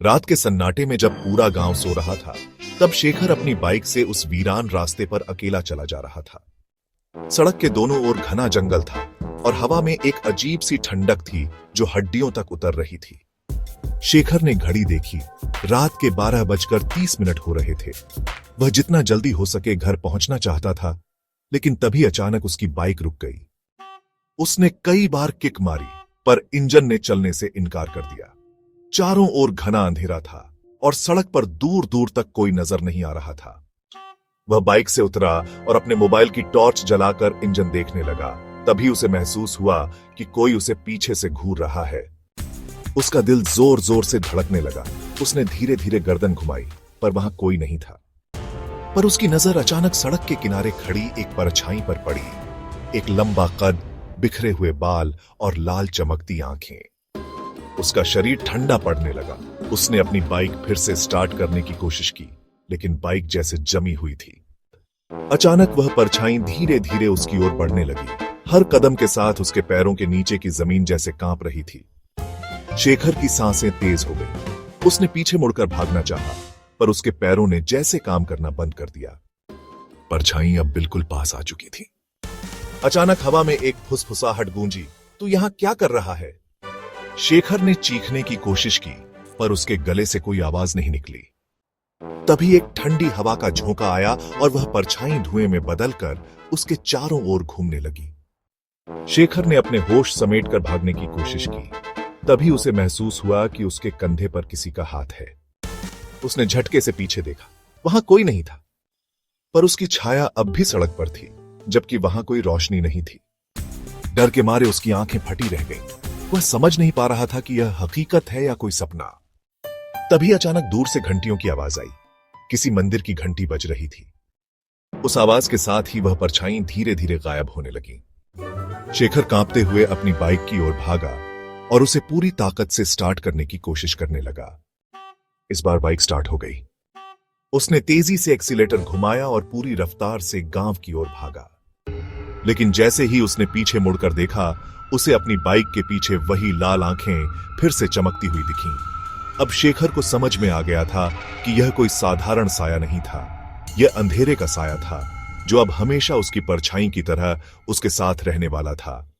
रात के सन्नाटे में जब पूरा गांव सो रहा था, तब शेखर अपनी बाइक से उस वीरान रास्ते पर अकेला चला जा रहा था। सड़क के दोनों ओर घना जंगल था और हवा में एक अजीब सी ठंडक थी जो हड्डियों तक उतर रही थी। शेखर ने घड़ी देखी। रात के 12:30 हो रहे थे। वह जितना जल्दी हो सके घर पहुंचना चाहता था, लेकिन तभी अचानक उसकी बाइक रुक गई। उसने कई बार किक मारी, पर इंजन ने चलने से इनकार कर दिया। चारों ओर घना अंधेरा था और सड़क पर दूर दूर तक कोई नजर नहीं आ रहा था। वह बाइक से उतरा और अपने मोबाइल की टॉर्च जलाकर इंजन देखने लगा। तभी उसे महसूस हुआ कि कोई उसे पीछे से घूर रहा है। उसका दिल जोर जोर से धड़कने लगा। उसने धीरे धीरे गर्दन घुमाई, पर वहां कोई नहीं था। पर उसकी नजर अचानक सड़क के किनारे खड़ी एक परछाई पर पड़ी। एक लंबा कद, बिखरे हुए बाल और लाल चमकती आंखें। उसका शरीर ठंडा पड़ने लगा। उसने अपनी बाइक फिर से स्टार्ट करने की कोशिश की, लेकिन बाइक जैसे जमी हुई थी। अचानक वह परछाई धीरे धीरे उसकी ओर बढ़ने लगी। हर कदम के साथ उसके पैरों के नीचे की जमीन जैसे कांप रही थी। शेखर की सांसें तेज हो गई। उसने पीछे मुड़कर भागना चाहा, पर उसके पैरों ने जैसे काम करना बंद कर दिया। परछाई अब बिल्कुल पास आ चुकी थी। अचानक हवा में एक फुसफुसाहट गूंजी। तू यहां क्या कर रहा है? शेखर ने चीखने की कोशिश की, पर उसके गले से कोई आवाज नहीं निकली। तभी एक ठंडी हवा का झोंका आया और वह परछाई धुएं में बदलकर उसके चारों ओर घूमने लगी। शेखर ने अपने होश समेटकर भागने की कोशिश की। तभी उसे महसूस हुआ कि उसके कंधे पर किसी का हाथ है। उसने झटके से पीछे देखा। वहां कोई नहीं था, पर उसकी छाया अब भी सड़क पर थी, जबकि वहां कोई रोशनी नहीं थी। डर के मारे उसकी आंखें फटी रह गईं। वह समझ नहीं पा रहा था कि यह हकीकत है या कोई सपना। तभी अचानक दूर से घंटियों की आवाज आई। किसी मंदिर की घंटी बज रही थी। उस आवाज के साथ ही वह परछाई धीरे धीरे गायब होने लगी। शेखर कांपते हुए अपनी बाइक की ओर भागा और उसे पूरी ताकत से स्टार्ट करने की कोशिश करने लगा। इस बार बाइक स्टार्ट हो गई। उसने तेजी से एक्सीलेटर घुमाया और पूरी रफ्तार से गांव की ओर भागा। लेकिन जैसे ही उसने पीछे मुड़कर देखा, उसे अपनी बाइक के पीछे वही लाल आंखें फिर से चमकती हुई दिखीं। अब शेखर को समझ में आ गया था कि यह कोई साधारण साया नहीं था। यह अंधेरे का साया था, जो अब हमेशा उसकी परछाई की तरह उसके साथ रहने वाला था।